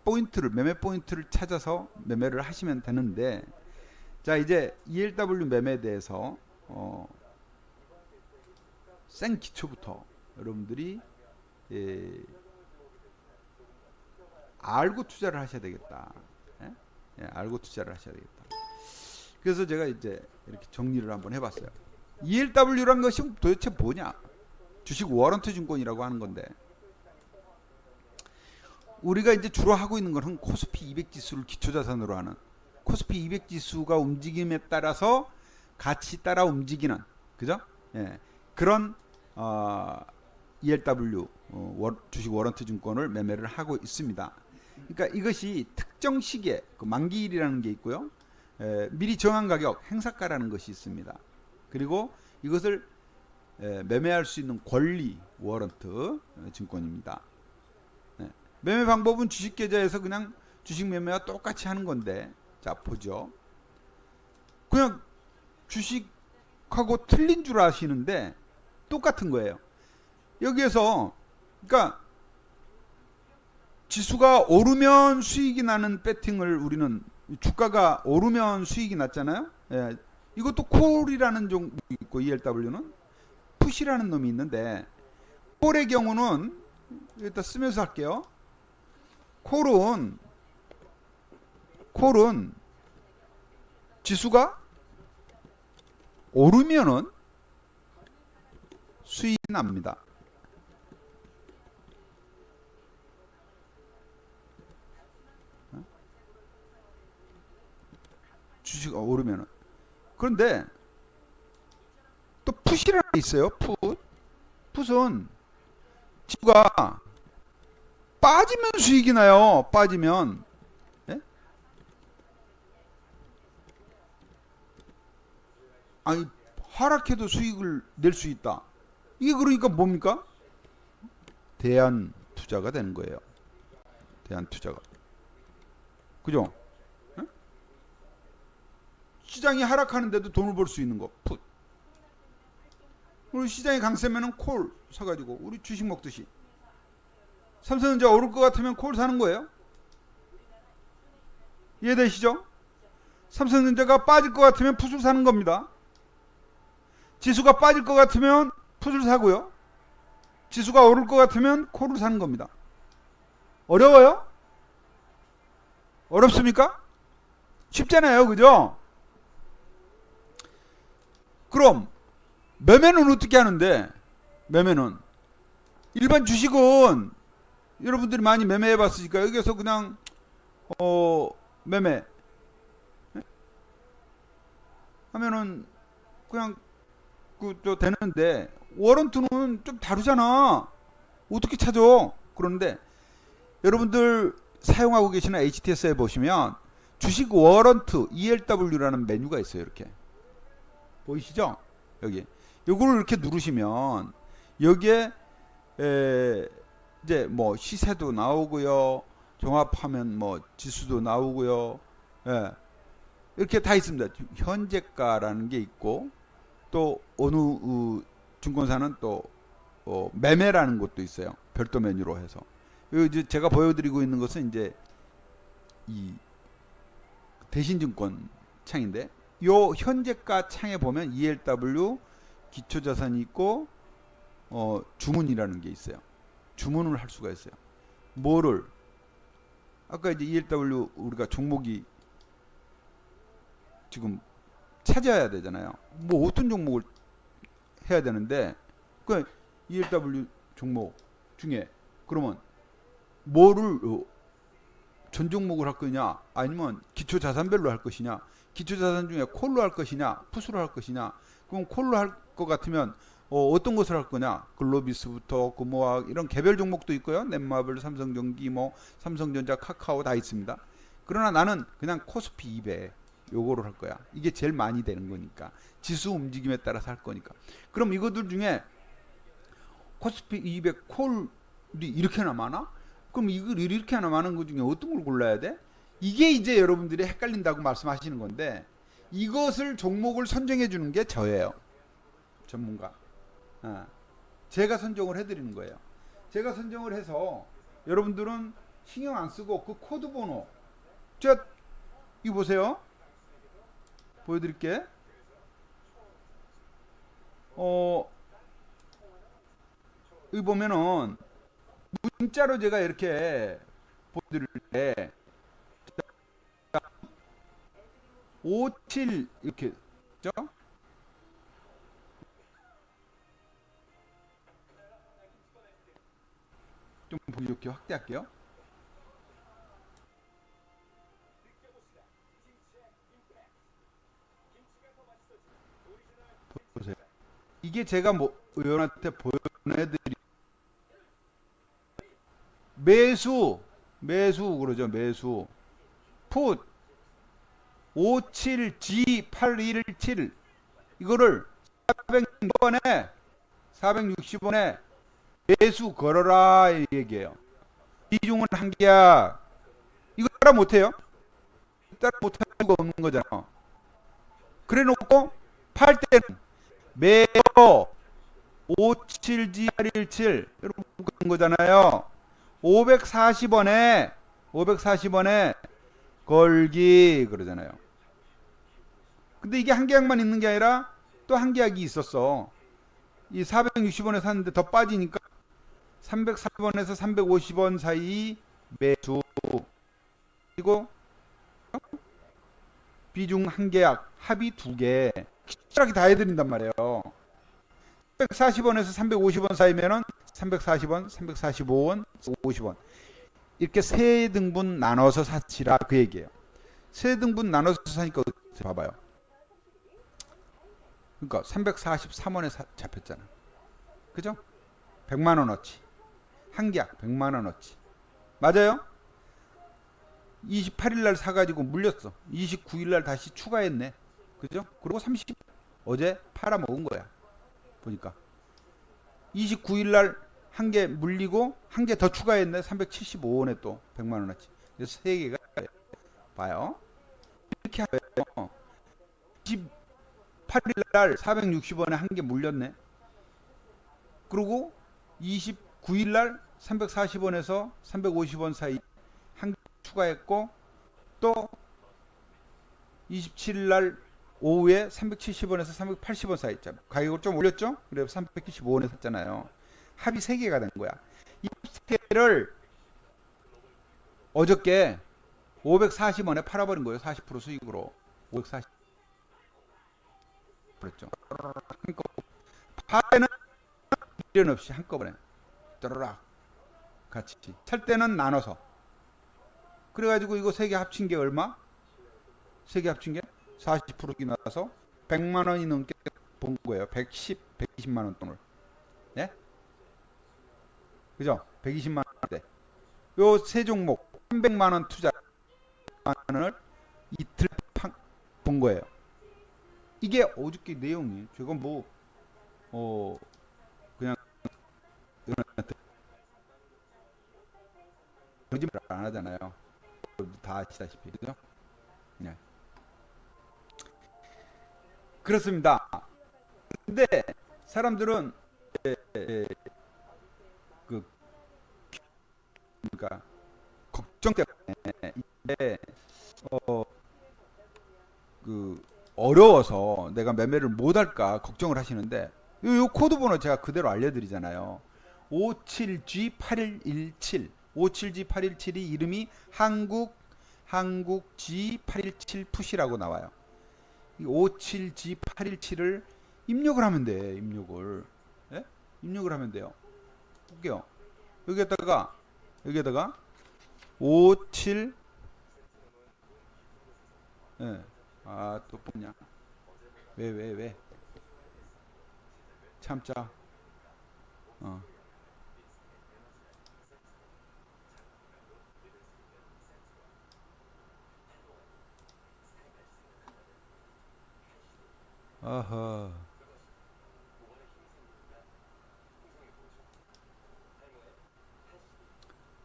포인트를, 매매 포인트를 찾아서 매매를 하시면 되는데, 자, 이제 ELW 매매에 대해서 생 기초부터 여러분들이 예, 알고 투자를 하셔야 되겠다. 예? 예, 알고 투자를 하셔야 되겠다. 그래서 제가 이제 이렇게 정리를 한번 해봤어요. ELW라는 것이 도대체 뭐냐? 주식 워런트 증권이라고 하는 건데, 우리가 이제 주로 하고 있는 것은 코스피 200 지수를 기초자산으로 하는, 코스피 200 지수가 움직임에 따라서 같이 따라 움직이는, 그죠? 예, 그런 ELW 주식 워런트 증권을 매매를 하고 있습니다. 그러니까 이것이 특정 시기에 그 만기일이라는 게 있고요. 미리 정한 가격 행사가라는 것이 있습니다. 그리고 이것을 매매할 수 있는 권리 워런트 증권입니다. 매매 방법은 주식 계좌에서 그냥 주식 매매와 똑같이 하는 건데, 자 보죠. 그냥 주식하고 틀린 줄 아시는데 똑같은 거예요. 여기에서 그러니까 지수가 오르면 수익이 나는 배팅을, 우리는 주가가 오르면 수익이 났잖아요. 예, 이것도 콜이라는 종목이 있고, ELW는 풋이라는 놈이 있는데, 콜의 경우는 일단 쓰면서 할게요. 콜은 지수가 오르면은 수익이 납니다. 주식이 오르면은. 그런데 또 풋이라는 게 있어요. 풋은 지수가 빠지면 수익이 나요. 빠지면. 예? 아니, 하락해도 수익을 낼 수 있다. 이게 그러니까 뭡니까? 대안 투자가 되는 거예요. 대안 투자가. 그죠? 예? 시장이 하락하는데도 돈을 벌 수 있는 거. 풋. 우리 시장이 강세면은 콜 사가지고 우리 주식 먹듯이. 삼성전자 오를 것 같으면 콜 사는 거예요. 이해되시죠? 삼성전자가 빠질 것 같으면 풋을 사는 겁니다. 지수가 빠질 것 같으면 풋을 사고요. 지수가 오를 것 같으면 콜을 사는 겁니다. 어려워요? 어렵습니까? 쉽잖아요. 그죠? 그럼 매매는 어떻게 하는데? 매매는 일반 주식은 여러분들이 많이 매매해 봤으니까 여기서 그냥 매매 하면은 그냥 그저 되는데, 워런트는 좀 다르잖아. 어떻게 찾아? 그런데 여러분들 사용하고 계시는 HTS에 보시면 주식 워런트 ELW라는 메뉴가 있어요. 이렇게 보이시죠? 여기 요거를 이렇게 누르시면 여기에 이제 뭐 시세도 나오고요, 종합하면 뭐 지수도 나오고요, 예, 이렇게 다 있습니다. 현재가라는 게 있고, 또 어느 증권사는 또 매매라는 것도 있어요. 별도 메뉴로 해서. 이제 제가 보여드리고 있는 것은 이제 이 대신증권 창인데, 요 현재가 창에 보면 ELW 기초자산이 있고 주문이라는 게 있어요. 주문을 할 수가 있어요. 뭐를? 아까 이제 ELW 우리가 종목이 지금 찾아야 되잖아요. 뭐 어떤 종목을 해야 되는데, 그 ELW 종목 중에 그러면 뭐를 전 종목을 할 거냐, 아니면 기초 자산별로 할 것이냐, 기초 자산 중에 콜로 할 것이냐, 풋으로 할 것이냐. 그럼 콜로 할 것 같으면 어떤 것을 할 거냐? 글로비스부터 금호학 이런 개별 종목도 있고요. 넷마블, 삼성전기, 뭐 삼성전자, 카카오 다 있습니다. 그러나 나는 그냥 코스피 200 요거를 할 거야. 이게 제일 많이 되는 거니까. 지수 움직임에 따라서 할 거니까. 그럼 이것들 중에 코스피 200 콜이 이렇게나 많아? 그럼 이걸 이렇게나 많은 것 중에 어떤 걸 골라야 돼? 이게 이제 여러분들이 헷갈린다고 말씀하시는 건데, 이것을 종목을 선정해 주는 게 저예요. 전문가. 제가 선정을 해드리는 거예요. 제가 선정을 해서 여러분들은 신경 안 쓰고 그 코드 번호 제가 이거 보세요. 보여드릴게. 여기 보면은 문자로 제가 이렇게 보여드릴 때 57 이렇게 죠? 좀 보기 좋게 확대할게요. 보세요. 이게 제가 뭐 의원한테 보내드리 매수 그러죠. 매수 풋 57G817 이거를 460원에 매수 걸어라 이 얘기예요. 비중은 한 개야. 이거 따라 못해요? 따라 못할 수가 없는 거잖아. 그래 놓고 팔 때는 매도 57G817 여러분 그런 거잖아요. 540원에 걸기 그러잖아요. 근데 이게 한 계약만 있는 게 아니라 또 한 계약이 있었어. 이 460원에 샀는데 더 빠지니까 340원에서 350원 사이 매수. 그리고 비중 한 계약, 합의 두 개. 확실하게 다 해드린단 말이에요. 340원에서 350원 사이면은 340원, 345원, 50원. 이렇게 세 등분 나눠서 사시라 그 얘기예요. 세 등분 나눠서 사니까 봐봐요. 그러니까 343원에 잡혔잖아. 그죠? 100만 원어치. 한 계약 100만 원어치. 맞아요? 28일 날 사가지고 물렸어. 29일 날 다시 추가했네. 그죠? 그리고 30 어제 팔아먹은 거야. 보니까 29일 날 한 개 물리고 한 개 더 추가했네. 375원에 또 100만 원어치. 그래서 세 개가 봐요. 이렇게 하면 28일 날 460원에 한 개 물렸네. 그리고 29일 날 340원에서 350원 사이 한 개 추가했고 또 27일 날 오후에 370원에서 380원 사이 있잖아. 가격을 좀 올렸죠? 그래서 375원에 샀잖아요. 합이 3개가 된 거야. 이 3개를 어저께 540원에 팔아버린 거예요. 40% 수익으로. 540 그랬죠. 그러니까 팔 때는 미련 없이 한꺼번에 떠르락 같이 살 때는 나눠서 그래가지고 이거 3개 합친 게 얼마? 3개 합친 게 40%이 나서 100만 원이 넘게 본 거예요. 120만 원 돈을. 네? 그죠? 120만 원대. 요 세 종목 300만 원 투자 원을 이틀 본 거예요. 이게 어저께 내용이 제가 뭐 그냥 거짓말 안 하잖아요. 다 아시다시피 그죠? 네. 그렇습니다. 근데 사람들은 그 그러니까 걱정 때문에 이게 그 어려워서 내가 매매를 못할까 걱정을 하시는데 요 코드 번호 제가 그대로 알려드리잖아요. 57G817 57G817이 이름이 한국 G817 푸시라고 나와요. 이 57G817을 입력을 하면 돼. 입력을 예? 입력을 하면 돼요. 볼게요. 여기에다가 57 예. 아, 또 뽑냐? 왜? 참자. 어. 아하.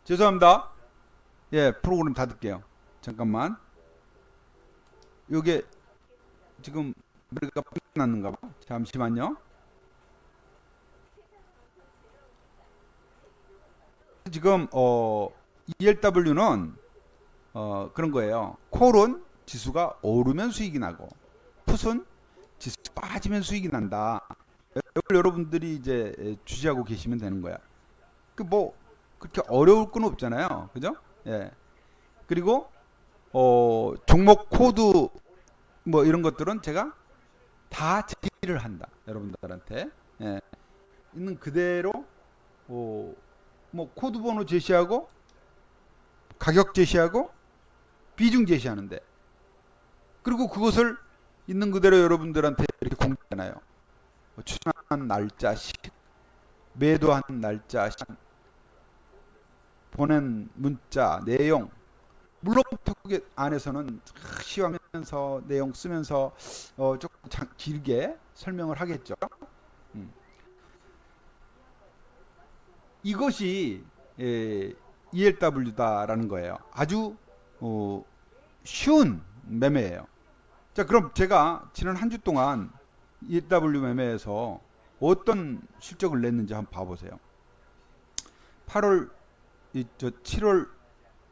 죄송합니다. 예, 프로그램 닫을게요. 잠깐만. 요게 지금 머리가 났는가 봐. 잠시만요. 지금 ELW는 그런 거예요. 콜은 지수가 오르면 수익이 나고 풋은 지수 빠지면 수익이 난다. 이걸 여러분들이 이제 주시하고 계시면 되는 거야. 그 뭐 그렇게 어려울 건 없잖아요. 그죠? 예. 그리고 종목 코드 뭐 이런 것들은 제가 다 제시를 한다. 여러분들한테. 예. 있는 그대로 뭐 코드 번호 제시하고 가격 제시하고 비중 제시하는데, 그리고 그것을 있는 그대로 여러분들한테 이렇게 공개하나요. 추천한 날짜씩, 매도한 날짜씩, 보낸 문자 내용, 물론 톡 안에서는 시하면서 내용 쓰면서 조금 길게 설명을 하겠죠. 이것이 ELW다라는 거예요. 아주 쉬운 매매예요. 자, 그럼 제가 지난 한 주 동안 ELW 매매에서 어떤 실적을 냈는지 한번 봐보세요. 7월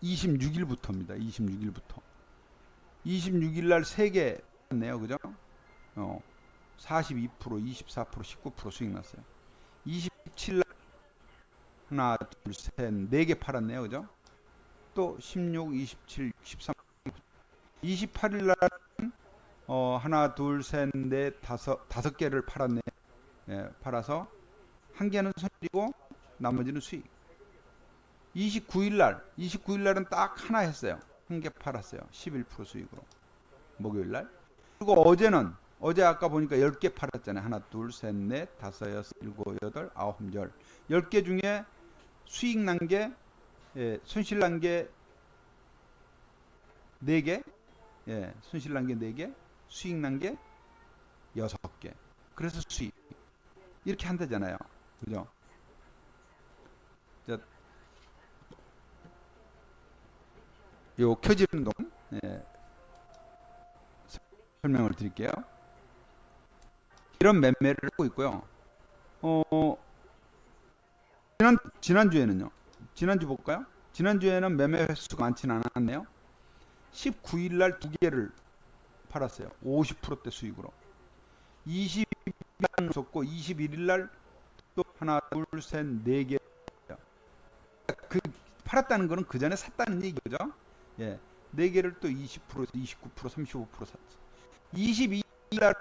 26일부터입니다. 26일부터. 26일 날 3개 냈네요. 그죠? 42%, 24%, 19% 수익 났어요. 27일 날 하나, 둘, 셋, 4개 팔았네요. 그죠? 또 16, 27, 13, 28일 날 하나, 둘, 셋, 넷, 다섯 개를 팔았네요. 예, 팔아서 한 개는 손이고 나머지는 수익. 29일 날은 딱 하나 했어요. 한 개 팔았어요. 11% 수익으로. 목요일 날. 그리고 어제 아까 보니까 10개 팔았잖아요. 하나, 둘, 셋, 넷, 다섯, 여섯, 일곱, 여덟, 아홉, 열. 10개 중에 수익 난 게, 손실 난 게 4개, 손실 난 게 4개, 수익 난 게 6개. 그래서 수익. 이렇게 한다잖아요. 그죠? 자, 요 켜지는 동, 설명을 드릴게요. 이런 매매를 하고 있고요. 지난주에는요. 지난주 볼까요? 지난주에는 매매 횟수가 많지는 않았네요. 19일 날 2개를 팔았어요. 50%대 수익으로. 20일 날 썼고 21일 날 또 하나, 둘, 셋, 4개. 그 팔았다는 거는 그 전에 샀다는 얘기죠. 예. 4개를 또 20%, 29%, 35% 샀어요. 22일 날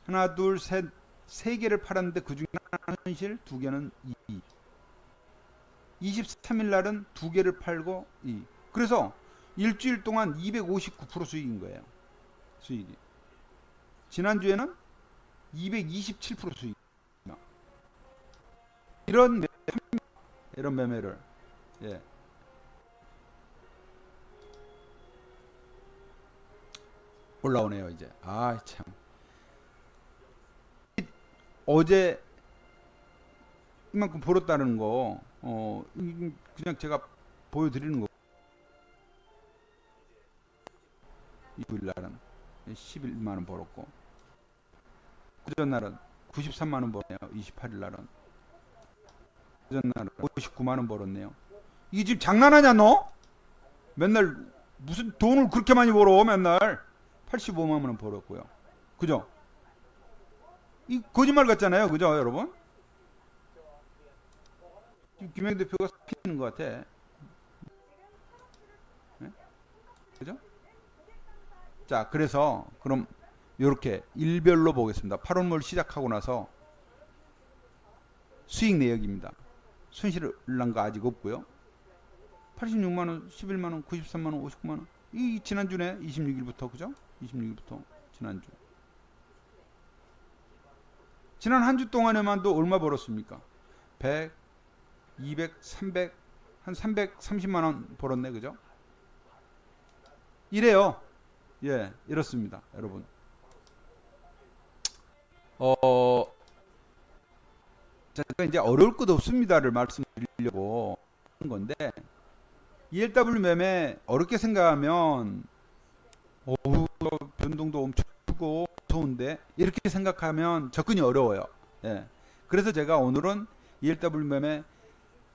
하나, 둘, 셋, 3개를 팔았는데 그 중에 하나 손실, 2개는 2. 23일 날은 2개를 팔고 2. 그래서 일주일 동안 259% 수익인 거예요. 수익이. 지난주에는 227% 수익. 이런 매매를, 예. 올라오네요, 이제. 아, 참. 어제 이만큼 벌었다는 거, 그냥 제가 보여드리는 거. 29일 날은 11만원 벌었고, 그전날은 93만원 벌었네요. 28일 날은. 그전날은 59만원 벌었네요. 이게 지금 장난하냐, 너? 맨날 무슨 돈을 그렇게 많이 벌어, 맨날. 85만원 벌었고요. 그죠? 이 거짓말 같잖아요. 그죠, 여러분? 김영 대표가 피는 것 같아. 네? 그죠? 자, 그래서 그럼 이렇게 일별로 보겠습니다. 8월물 시작하고 나서 수익 내역입니다. 손실을 난 거 아직 없고요. 86만원, 11만원, 93만원, 59만원. 이 지난주네. 26일부터. 그죠? 26일부터 지난주. 지난 한 주 동안에만도 얼마 벌었습니까? 100, 200, 300, 한 330만원 벌었네. 그죠? 이래요. 예, 이렇습니다. 여러분. 제가 이제 어려울 것 없습니다를 말씀드리려고 하는 건데, ELW 매매 어렵게 생각하면, 변동도 엄청 크고 좋은데, 이렇게 생각하면 접근이 어려워요. 예. 그래서 제가 오늘은 ELW 매매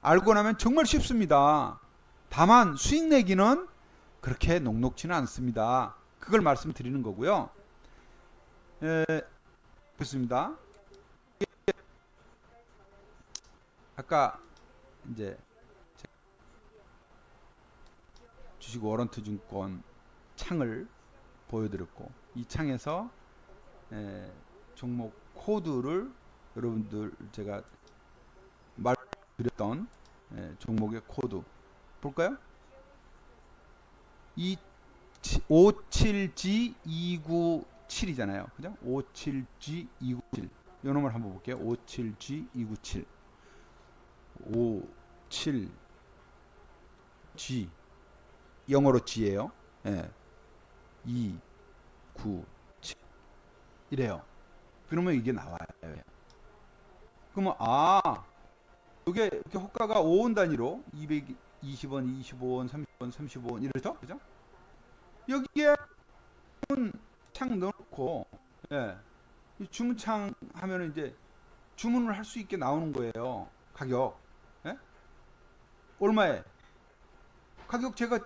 알고 나면 정말 쉽습니다. 다만 수익 내기는 그렇게 녹록지는 않습니다. 그걸 말씀드리는 거고요. 그렇습니다. 아까 이제 주식 워런트 증권 창을 보여드렸고, 이 창에서 종목 코드를 여러분들 제가 말드렸던 종목의 코드 볼까요? 57G297이잖아요. 그죠? 57G297. 이 놈을 한번 볼게요. 57G297. 57G. 영어로 G예요. 예. 2, 9, 7. 이래요. 그러면 이게 나와요. 그러면, 이게 이렇게 호가가 5원 단위로 220원, 25원, 30원, 35원 이러죠? 그죠? 여기에 창 넣고, 예. 이 주문창 하면은 이제 주문을 할 수 있게 나오는 거예요. 가격. 예? 얼마에? 가격 제가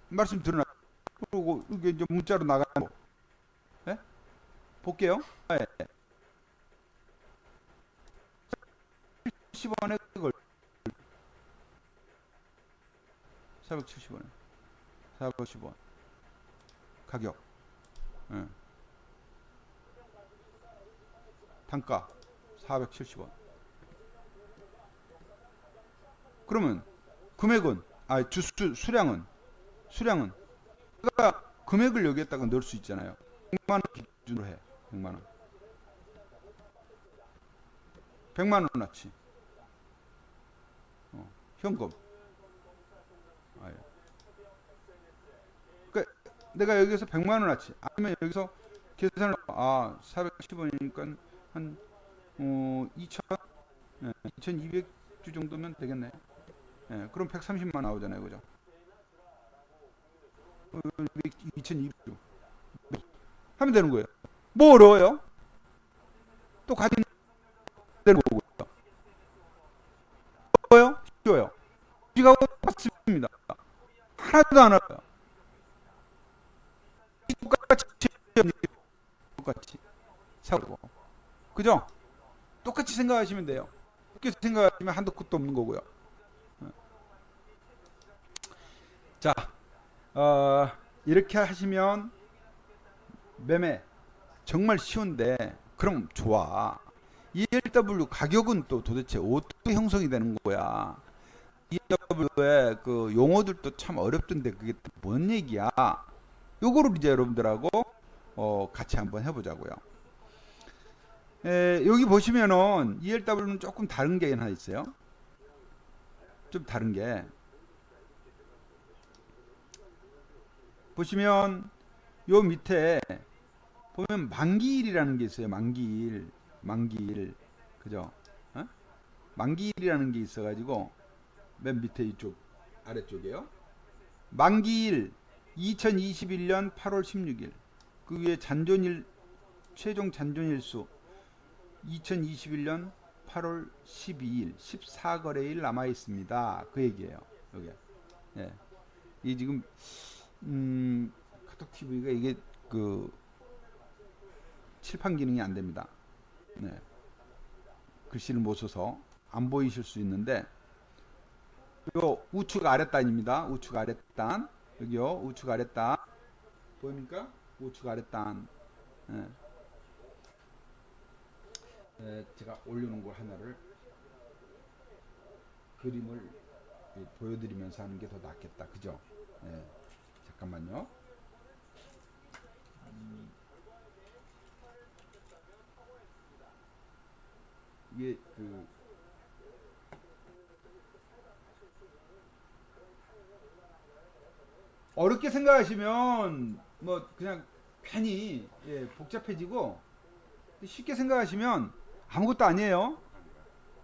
말씀드려놨. 그리고 이게 이제 문자로 나가는 거. 예? 볼게요. 예. 70원에 그걸 470원에 450원 가격. 예. 단가 470원. 그러면 금액은 수량은 내가 금액을 여기에다가 넣을 수 있잖아요. 100만 원 기준으로 해. 100만 원. 100만 원어치. 현금. 그러니까 내가 여기서 100만 원어치 아니면 여기서 계산을 410원이니까 한 2200주 정도면 되겠네. 예, 그럼 130만 나오잖아요. 그죠? 2200주 하면 되는 거예요. 뭐 어려워요? 또 가진 되는 거고요. 어려워요? 쉬워요. 우리가 맞습니다. 하나도 안 어려워요. 똑같이 사고, 그죠? 똑같이 생각하시면 돼요. 똑같이 생각하시면 한도 끝도 없는 거고요. 자, 이렇게 하시면 매매 정말 쉬운데, 그럼 좋아. ELW 가격은 또 도대체 어떻게 형성이 되는 거야? ELW의 그 용어들도 참 어렵던데 그게 뭔 얘기야? 요거를 이제 여러분들하고 같이 한번 해보자고요. 여기 보시면은 ELW는 조금 다른 게 하나 있어요. 좀 다른 게 보시면 요 밑에 보면 만기일이라는 게 있어요. 만기일, 그죠? 만기일이라는 게 있어가지고 맨 밑에 이쪽 아래쪽이에요. 만기일 2021년 8월 16일. 그 위에 최종 잔존일수 2021년 8월 12일 14거래일 남아 있습니다. 그 얘기예요. 여기. 예. 이 지금 카톡 TV가 이게 그 칠판 기능이 안 됩니다. 네. 글씨를 못 써서 안 보이실 수 있는데, 요 우측 아랫단입니다. 우측 아랫단. 여기요. 우측 아랫단. 보입니까? 우측 아랫단. 제가 올려놓은 거 하나를 그림을 보여드리면서 하는 게 더 낫겠다. 그죠? 잠깐만요. 이게 그 어렵게 생각하시면 뭐 그냥 괜히 복잡해지고, 쉽게 생각하시면 아무것도 아니에요.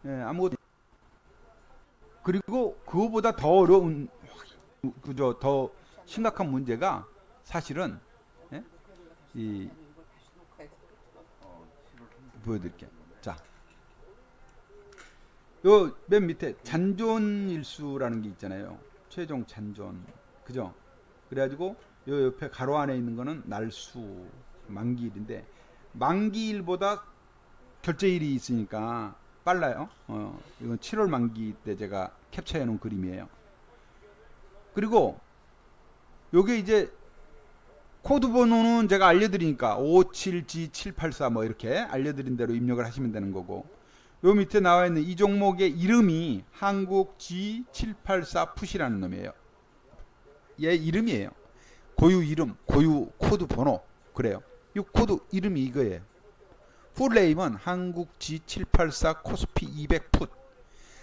아무것도. 그리고 그거보다 더 어려운, 그저 더 심각한 문제가 사실은 이 보여드릴게요. 자, 요 맨 밑에 잔존일수라는 게 있잖아요. 최종 잔존. 그죠? 그래가지고 요 옆에 가로 안에 있는 거는 날수 만기일인데, 만기일보다 결제일이 있으니까 빨라요. 이건 7월 만기 때 제가 캡처해 놓은 그림이에요. 그리고 요게 이제 코드 번호는 제가 알려드리니까 57G784 뭐 이렇게 알려드린 대로 입력을 하시면 되는 거고, 요 밑에 나와 있는 이 종목의 이름이 한국 G784 풋이라는 놈이에요. 얘 이름이에요. 고유 이름, 고유 코드 번호. 그래요. 이 코드 이름이 이거예요. 풀네임은 한국 G784 코스피 200 풋.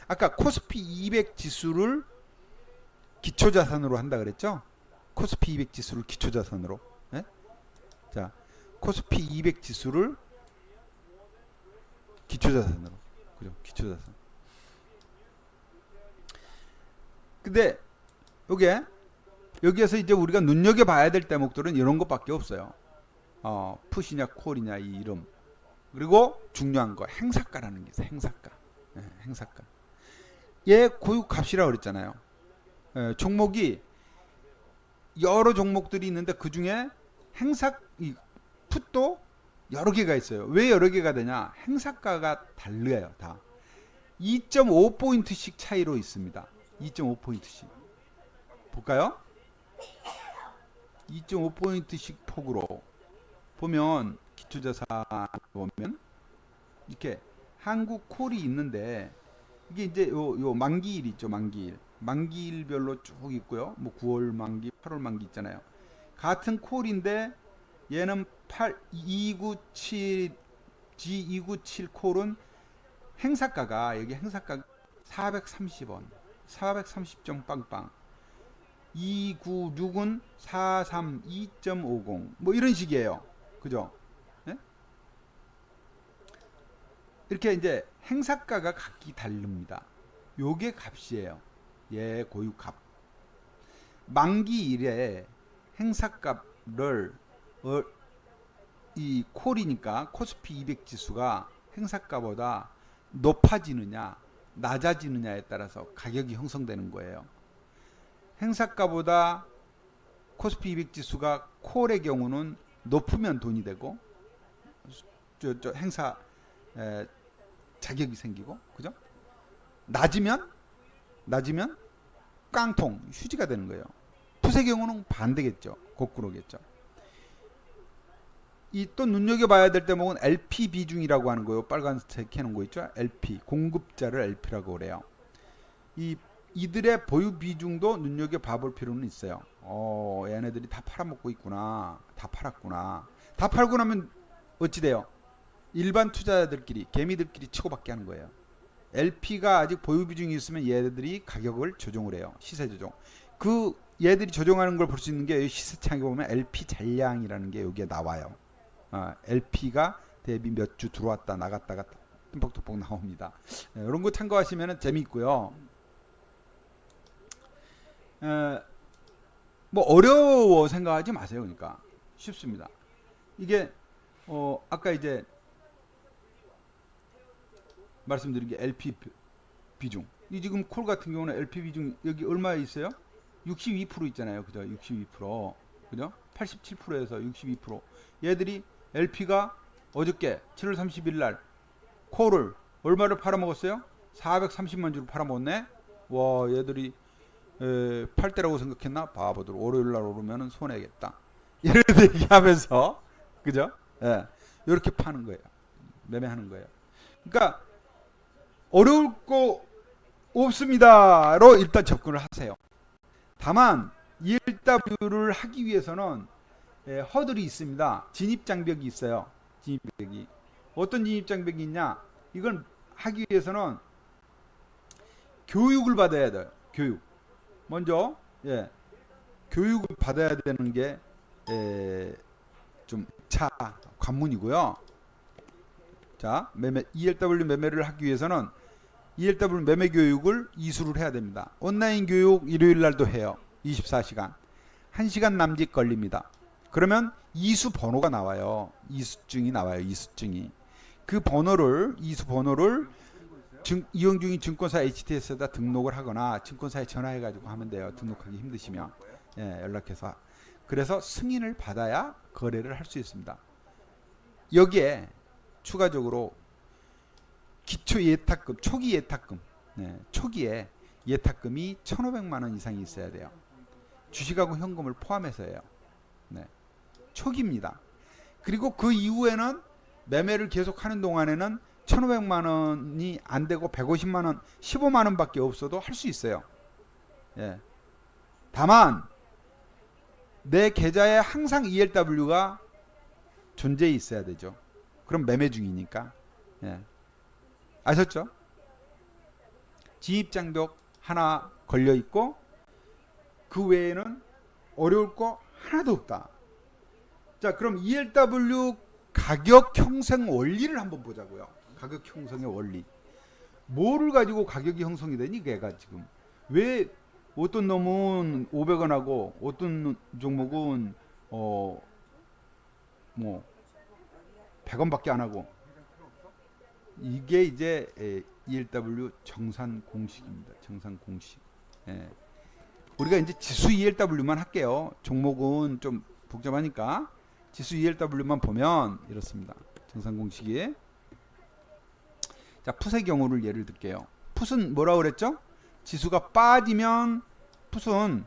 아까 코스피 200 지수를 기초자산으로 한다 그랬죠? 코스피 200 지수를 기초자산으로. 네? 자, 코스피 200 지수를 기초자산으로. 그죠? 기초자산. 근데 요게 여기에서 이제 우리가 눈여겨봐야 될 대목들은 이런 것밖에 없어요. 풋이냐 콜이냐 이 이름. 그리고 중요한 거 행사가라는 게 있어요. 행사가. 네, 행사가. 얘 고유 값이라고 그랬잖아요. 종목이 여러 종목들이 있는데 그 중에 이 풋도 여러 개가 있어요. 왜 여러 개가 되냐? 행사가가 달라요. 다 2.5포인트씩 차이로 있습니다. 2.5포인트씩 볼까요? 2.5포인트씩 폭으로 보면, 기초자산 보면 이렇게 한국 콜이 있는데, 이게 이제 요 만기일 있죠. 만기일별로 쭉 있고요. 뭐 9월 만기, 8월 만기 있잖아요. 같은 콜인데 얘는 297 G297 콜은 행사가가, 여기 행사가 430원 430점 빵빵. 296은 432.50 뭐 이런 식이에요. 그죠? 네? 이렇게 이제 행사가가 각기 다릅니다. 요게 값이에요. 얘 고유값. 만기일에 행사값을 이 콜이니까 코스피 200 지수가 행사가보다 높아지느냐 낮아지느냐에 따라서 가격이 형성되는 거예요. 행사가보다 코스피 200 지수가 콜의 경우는 높으면 돈이 되고, 행사 자격이 생기고, 그죠? 낮으면 깡통 휴지가 되는 거예요. 풋의 경우는 반대겠죠. 거꾸로겠죠. 이 또 눈여겨봐야 될 대목은 LP 비중이라고 하는 거예요. 빨간색 해놓은 거 있죠. LP 공급자를 LP라고 그래요. 이들의 보유 비중도 눈여겨봐 볼 필요는 있어요. 얘네들이 다 팔아먹고 있구나. 다 팔았구나. 다 팔고 나면 어찌 돼요? 일반 투자자들끼리, 개미들끼리 치고받게 하는 거예요. LP가 아직 보유 비중이 있으면 얘들이 가격을 조정을 해요. 시세 조정. 그 얘들이 조정하는 걸 볼 수 있는 게 시세창에 보면 LP 잔량이라는 게 여기에 나와요. LP가 대비 몇 주 들어왔다 나갔다가 듬벅듬벅 나옵니다. 이런 거 참고하시면 재미있고요. 뭐 어려워 생각하지 마세요. 그러니까 쉽습니다. 이게 아까 이제 말씀드린 게 LP 비중. 이 지금 콜 같은 경우는 LP 비중 여기 얼마에 있어요? 62% 있잖아요. 그죠? 62%. 그죠? 87%에서 62%. 얘들이 LP가 어저께 7월 30일 날 콜을 얼마를 팔아먹었어요? 430만 주를 팔아먹었네. 와, 얘들이 팔 때라고 생각했나? 바보들. 월요일 날 오르면은 손해겠다. 이런 얘기하면서, 그죠? 예. 이렇게 파는 거예요. 매매하는 거예요. 그러니까 어려울 거 없습니다로 일단 접근을 하세요. 다만 ELW를 하기 위해서는 허들이 있습니다. 진입장벽이 있어요. 진입장벽이. 어떤 진입장벽이 있냐? 이걸 하기 위해서는 교육을 받아야 돼요. 교육. 먼저 교육을 받아야 되는 게 좀 차 관문이고요. 자, ELW 매매를 하기 위해서는 ELW 매매 교육을 이수를 해야 됩니다. 온라인 교육 일요일 날도 해요. 24시간. 1시간 남짓 걸립니다. 그러면 이수 번호가 나와요. 이수증이 나와요. 이수증이. 그 번호를, 이수 번호를 이용중인 증권사 HTS에다 등록을 하거나 증권사에 전화해 가지고 하면 돼요. 등록하기 힘드시면. 예, 연락해서. 그래서 승인을 받아야 거래를 할 수 있습니다. 여기에 추가적으로 기초 예탁금, 초기 예탁금, 네, 초기에 예탁금이 1,500만 원 이상이 있어야 돼요. 주식하고 현금을 포함해서예요. 네, 초기입니다. 그리고 그 이후에는 매매를 계속하는 동안에는 1,500만 원이 안 되고 150만 원, 15만 원밖에 없어도 할 수 있어요. 예. 다만 내 계좌에 항상 ELW가 존재해 있어야 되죠. 그럼 매매 중이니까. 예. 아셨죠? 진입장벽 하나 걸려 있고 그 외에는 어려울 거 하나도 없다. 자, 그럼 ELW 가격 형성 원리를 한번 보자고요. 가격 형성의 원리. 뭐를 가지고 가격이 형성이 되니? 걔가 지금 왜 어떤 놈은 500원하고 어떤 종목은 뭐 100원밖에 안 하고, 이게 이제 ELW 정산 공식입니다. 정산 공식. 예. 우리가 이제 지수 ELW만 할게요. 종목은 좀 복잡하니까 지수 ELW만 보면 이렇습니다. 정산 공식이. 자, 풋의 경우를 예를 들게요. 풋은 뭐라고 그랬죠? 지수가 빠지면, 풋은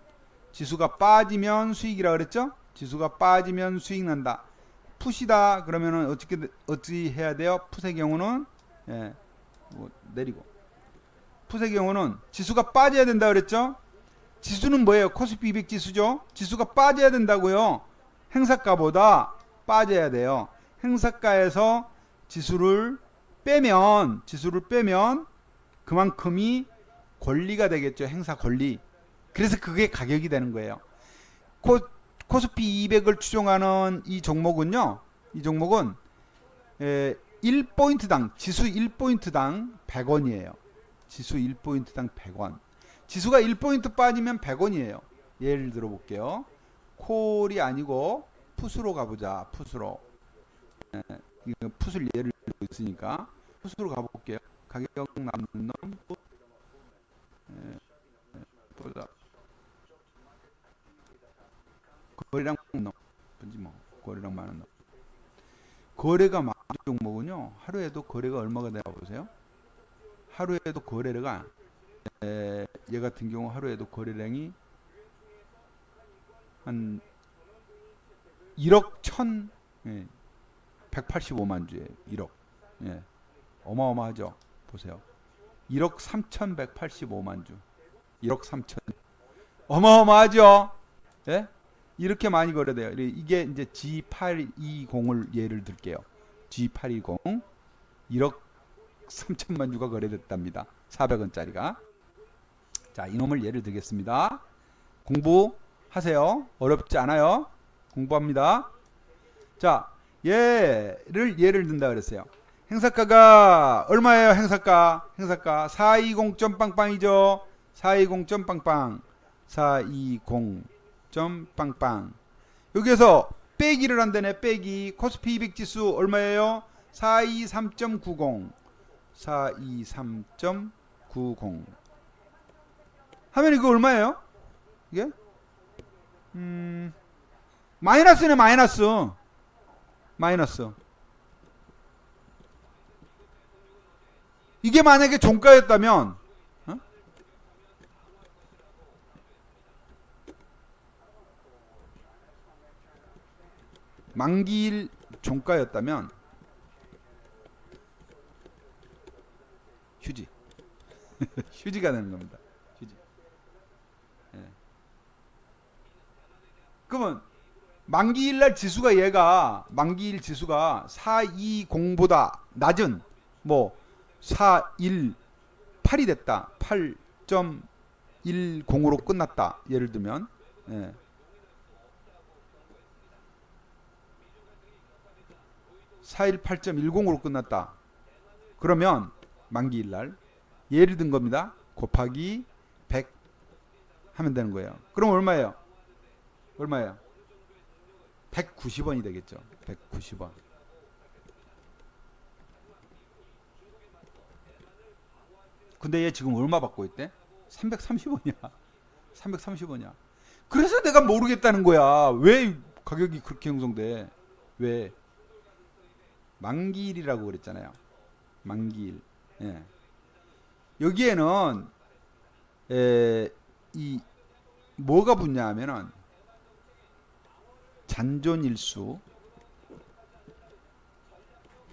지수가 빠지면 수익이라 그랬죠? 지수가 빠지면 수익 난다. 풋이다 그러면은 어떻게 해야 돼요? 풋의 경우는 내리고, 풋의 경우는 지수가 빠져야 된다 그랬죠? 지수는 뭐예요? 코스피 200 지수죠? 지수가 빠져야 된다고요. 행사가보다 빠져야 돼요. 행사가에서 지수를 빼면 그만큼이 권리가 되겠죠. 행사 권리. 그래서 그게 가격이 되는 거예요. 코스피 200을 추종하는 이 종목은요. 이 종목은 1포인트당, 지수 1포인트당 100원이에요. 지수 1포인트당 100원. 지수가 1포인트 빠지면 100원이에요. 예를 들어 볼게요. 콜이 아니고 풋으로 가보자. 풋으로. 풋을 예를 들고 있으니까 풋으로 가볼게요. 가격 남는 놈 풋. 보자. 거래량 많은 놈. 뭔지 거래량 많은 놈. 거래가 많은 종목은요. 하루에도 거래가 얼마가 되나 보세요. 하루에도 거래가 얘 같은 경우 하루에도 거래량이 한 1억 1,185만 주예요. 1억. 예. 어마어마하죠. 보세요. 1억 3,185만 주. 1억 3천. 어마어마하죠. 예? 이렇게 많이 거래돼요. 이게 이제 G820을 예를 들게요. G820 1억 3천만 주가 거래됐답니다. 400원짜리가. 자, 이놈을 예를 들겠습니다. 공부하세요. 어렵지 않아요. 공부합니다. 자, 얘를 예를 든다 그랬어요. 행사가가 얼마예요? 행사가 420점 빵빵이죠. 420점 빵빵. 420점 빵빵. 여기에서 빼기를 한다네. 빼기. 코스피 200 지수 얼마예요? 423.90. 423.90 하면 이거 얼마예요? 이게? 마이너스네. 마이너스. 이게 만약에 종가였다면, 만기일 종가였다면 휴지. 휴지가 되는 겁니다. 휴지. 예. 그러면 만기일날 지수가 만기일 지수가 420보다 낮은 418이 됐다. 8.10으로 끝났다. 예를 들면 418.10으로 끝났다. 그러면 만기일날 예를 든 겁니다. 곱하기 100 하면 되는 거예요. 그럼 얼마예요? 190원이 되겠죠. 190원. 근데 얘 지금 얼마 받고 있대? 330원이야. 330원이야. 그래서 내가 모르겠다는 거야. 왜 가격이 그렇게 형성돼? 왜? 만기일이라고 그랬잖아요. 만기일. 예. 여기에는 이 뭐가 붙냐 하면은 잔존일수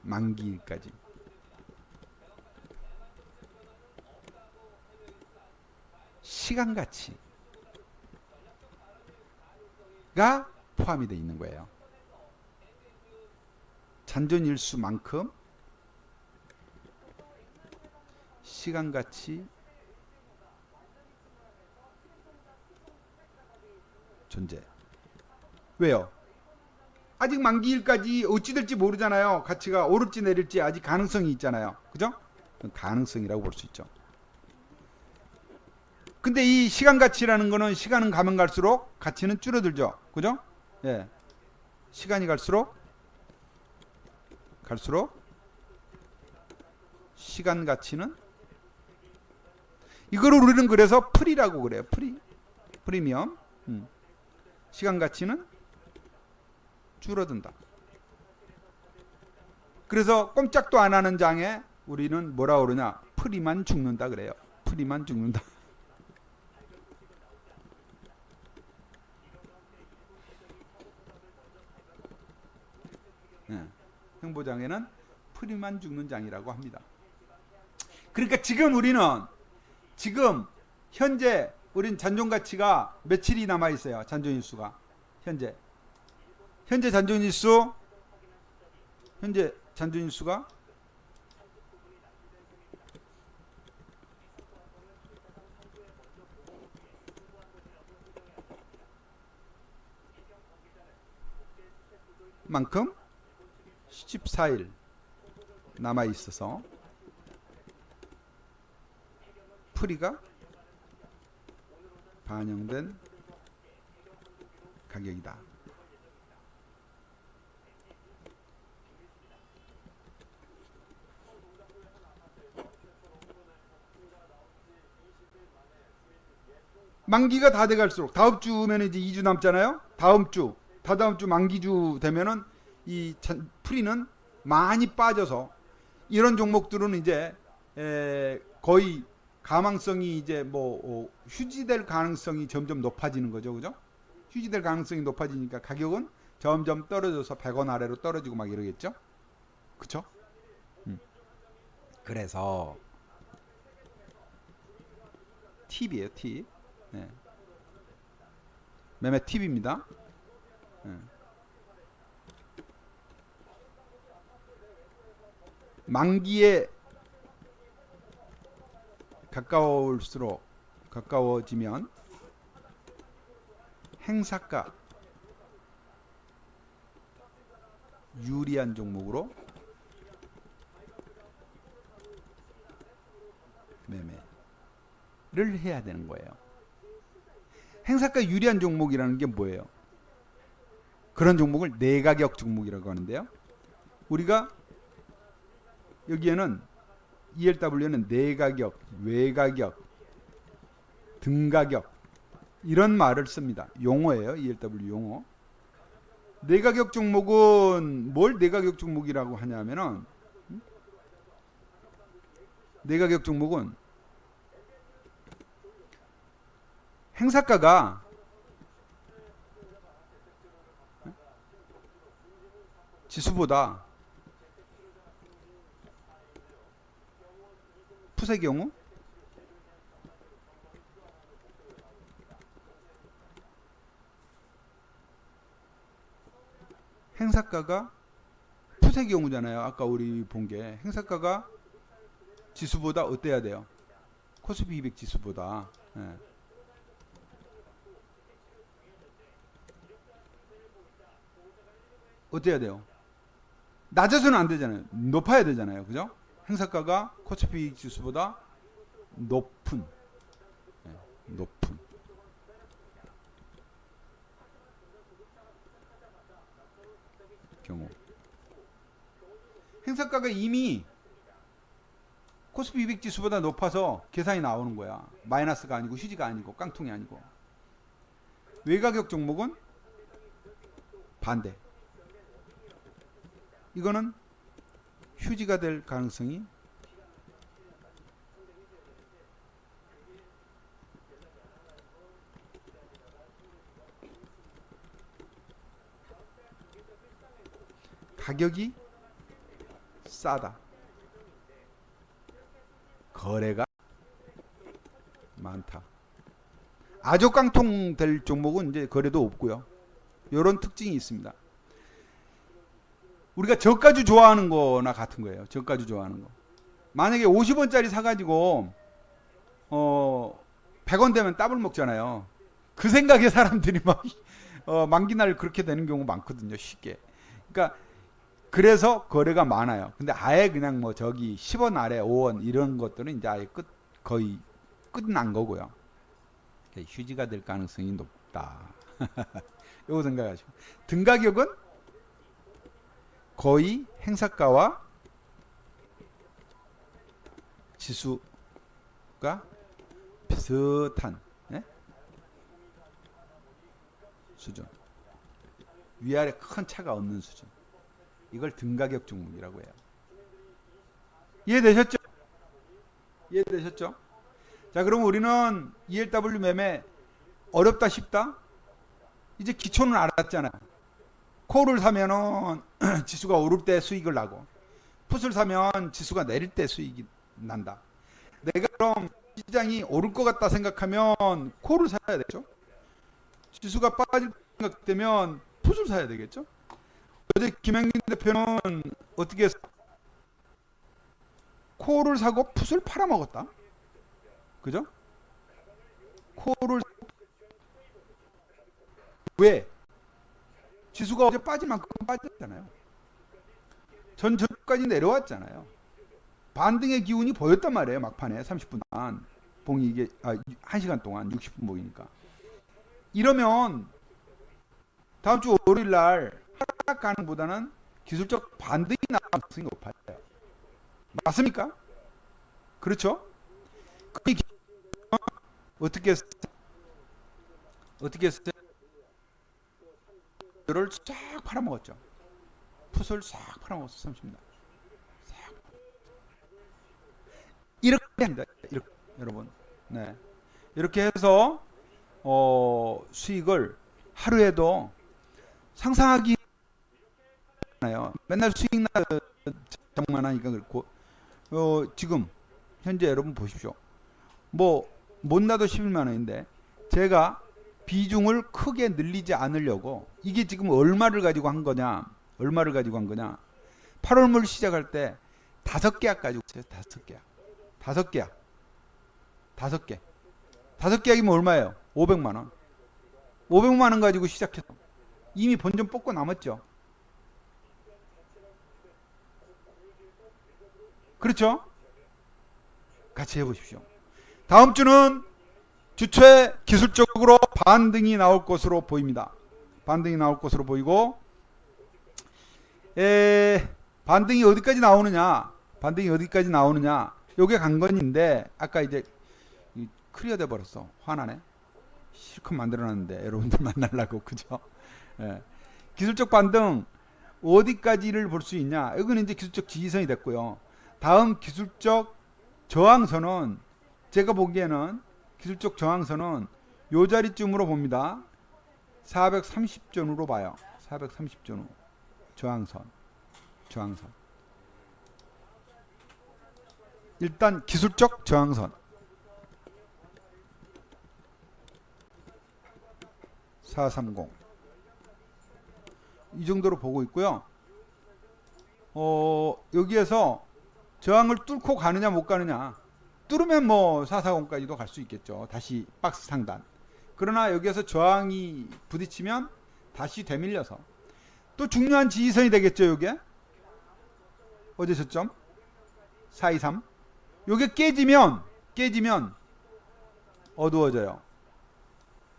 만기일까지 시간가치가 포함이 되어 있는 거예요. 잔존일수만큼 시간가치 존재. 왜요? 아직 만기일까지 어찌 될지 모르잖아요. 가치가 오를지 내릴지 아직 가능성이 있잖아요. 그죠? 가능성이라고 볼 수 있죠. 근데 이 시간 가치라는 거는 시간은 가면 갈수록 가치는 줄어들죠. 그죠? 예. 시간이 갈수록 시간 가치는 이걸 우리는 그래서 프리라고 그래요. 프리미엄. 시간 가치는 줄어든다. 그래서 꼼짝도 안 하는 장에 우리는 뭐라 그러냐? 프리만 죽는다 그래요. 프리만 죽는다. 네. 행보장에는 프리만 죽는 장이라고 합니다. 그러니까 지금 현재 우린 잔존가치가 며칠이 남아 있어요. 잔존일수가 현재 잔존일수가 만큼 14일 남아 있어서 프리가 반영된 가격이다. 만기가 다 돼갈수록 다음 주면 이제 2주 남잖아요. 다다음 주 만기주 되면은 이 프리는 많이 빠져서 이런 종목들은 이제 거의 가망성이 이제 뭐 휴지될 가능성이 점점 높아지는 거죠. 그죠? 휴지될 가능성이 높아지니까 가격은 점점 떨어져서 100원 아래로 떨어지고 막 이러겠죠. 그쵸? 그래서 팁이에요. 팁. 네. 매매 팁입니다. 네. 만기에 가까워지면 행사가 유리한 종목으로 매매를 해야 되는 거예요. 행사가 유리한 종목이라는 게 뭐예요? 그런 종목을 내가격 종목이라고 하는데요. 우리가 여기에는 ELW는 내가격, 외가격, 등가격 이런 말을 씁니다. 용어예요. ELW 용어. 내가격 종목은 뭘 내가격 종목이라고 하냐면은 내가격 종목은 행사가가 지수보다 풋의 경우 행사가가 풋의 경우잖아요. 아까 우리 본 게 행사가가 지수보다 어때야 돼요? 코스피 200 지수보다. 예. 어때야 돼요? 낮아서는 안 되잖아요. 높아야 되잖아요. 그죠? 행사가가 코스피 200 지수보다 높은 경우 행사가가 이미 코스피 200 지수보다 높아서 계산이 나오는 거야. 마이너스가 아니고 휴지가 아니고 깡통이 아니고. 외가격 종목은 반대. 이거는 휴지가 될 가능성이 가격이 싸다. 거래가 많다. 아주 깡통 될 종목은 이제 거래도 없고요. 이런 특징이 있습니다. 우리가 저가주 좋아하는 거나 같은 거예요. 저가주 좋아하는 거. 만약에 50원짜리 사가지고 100원 되면 따블 먹잖아요. 그 생각에 사람들이 막 만기날 그렇게 되는 경우 많거든요. 쉽게. 그러니까 그래서 거래가 많아요. 근데 아예 그냥 뭐 저기 10원 아래 5원 이런 것들은 이제 아예 거의 끝난 거고요. 휴지가 될 가능성이 높다. 요거 생각하시고. 등가격은 거의 행사가와 지수가 비슷한 수준. 위아래 큰 차가 없는 수준. 이걸 등가격 종목이라고 해요. 이해되셨죠? 이해되셨죠? 자, 그럼 우리는 ELW 매매 어렵다 쉽다? 이제 기초는 알았잖아요. 콜을 사면은 지수가 오를 때 수익을 나고, 풋을 사면 지수가 내릴 때 수익이 난다. 내가 그럼 시장이 오를 것 같다 생각하면 콜을 사야 되죠. 지수가 빠질 생각되면 풋을 사야 되겠죠. 어제 김영민 대표는 어떻게 했어? 콜을 사고 풋을 팔아먹었다. 그죠? 콜을 왜? 지수가 어제 빠진 만큼 빠졌잖아요. 전저까지 내려왔잖아요. 반등의 기운이 보였단 말이에요. 막판에 30분 동안 봉이 이게 1시간 동안 60분 봉이니까. 이러면 다음 주 월요일 날 하락 가능보다는 기술적 반등이 나올 가능성이 높아요. 맞습니까? 그렇죠? 어떻게 했어요? 를 쫙 팔아먹었죠. 풋을 싹 팔아먹었어. 30분. 이렇게 합니다. 이렇게, 여러분. 네. 이렇게 해서 수익을 하루에도 상상하기 나요. 맨날 수익 나만 하니까 그렇고 지금 현재 여러분 보십시오. 뭐 못 나도 11만 원인데 제가 비중을 크게 늘리지 않으려고 이게 지금 얼마를 가지고 한 거냐? 8월물 시작할 때 5계약 가지고 있어요. 5 계약이면 얼마예요? 500만 원. 500만 원 가지고 시작해서 이미 본전 뽑고 남았죠. 그렇죠? 같이 해보십시오. 다음 주는 주체 기술적으로 반등이 나올 것으로 보입니다. 반등이 나올 것으로 보이고 반등이 어디까지 나오느냐? 요게 관건인데 아까 이제 클리어 돼 버렸어. 화나네. 실컷 만들어놨는데 여러분들 만나려고 그죠? 예. 기술적 반등 어디까지를 볼 수 있냐? 이건 이제 기술적 지지선이 됐고요. 다음 기술적 저항선은 제가 보기에는 기술적 저항선은 요 자리쯤으로 봅니다. 430전으로 봐요. 430전 후 저항선. 일단 기술적 저항선 430 이 정도로 보고 있고요. 여기에서 저항을 뚫고 가느냐 못 가느냐. 뚫으면 뭐 440까지도 갈 수 있겠죠. 다시 박스 상단. 그러나 여기에서 저항이 부딪히면 다시 되밀려서 또 중요한 지지선이 되겠죠. 요게 어제 저점 423 요게 깨지면 어두워져요.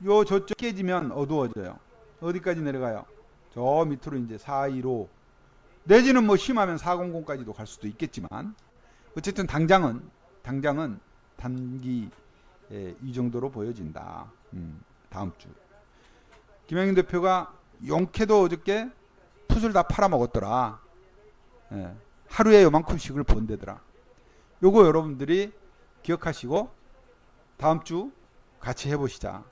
요 저점 깨지면 어두워져요. 어디까지 내려가요? 저 밑으로 이제 415 내지는 뭐 심하면 400까지도 갈 수도 있겠지만 어쨌든 당장은 단기 이 정도로 보여진다. 다음 주. 김영인 대표가 용케도 어저께 풋을 다 팔아먹었더라. 하루에 요만큼씩을 본대더라. 요거 여러분들이 기억하시고 다음 주 같이 해보시자.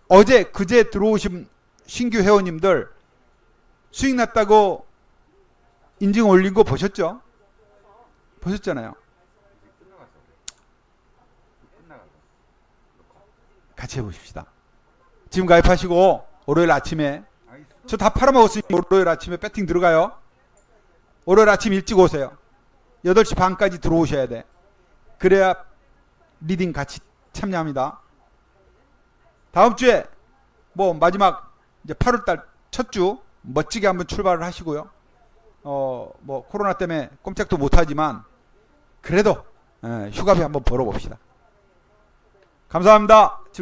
어제 그제 들어오신 신규 회원님들 수익 났다고 인증 올린 거 보셨죠? 보셨잖아요. 같이 해보십시다. 지금 가입하시고 월요일 아침에 저 다 팔아먹었으니까 월요일 아침에 배팅 들어가요. 월요일 아침 일찍 오세요. 8시 반까지 들어오셔야 돼. 그래야 리딩 같이 참여합니다. 다음 주에 뭐 마지막 이제 8월달 첫 주 멋지게 한번 출발을 하시고요. 뭐 코로나 때문에 꼼짝도 못하지만 그래도 휴가비 한번 벌어봅시다. 감사합니다.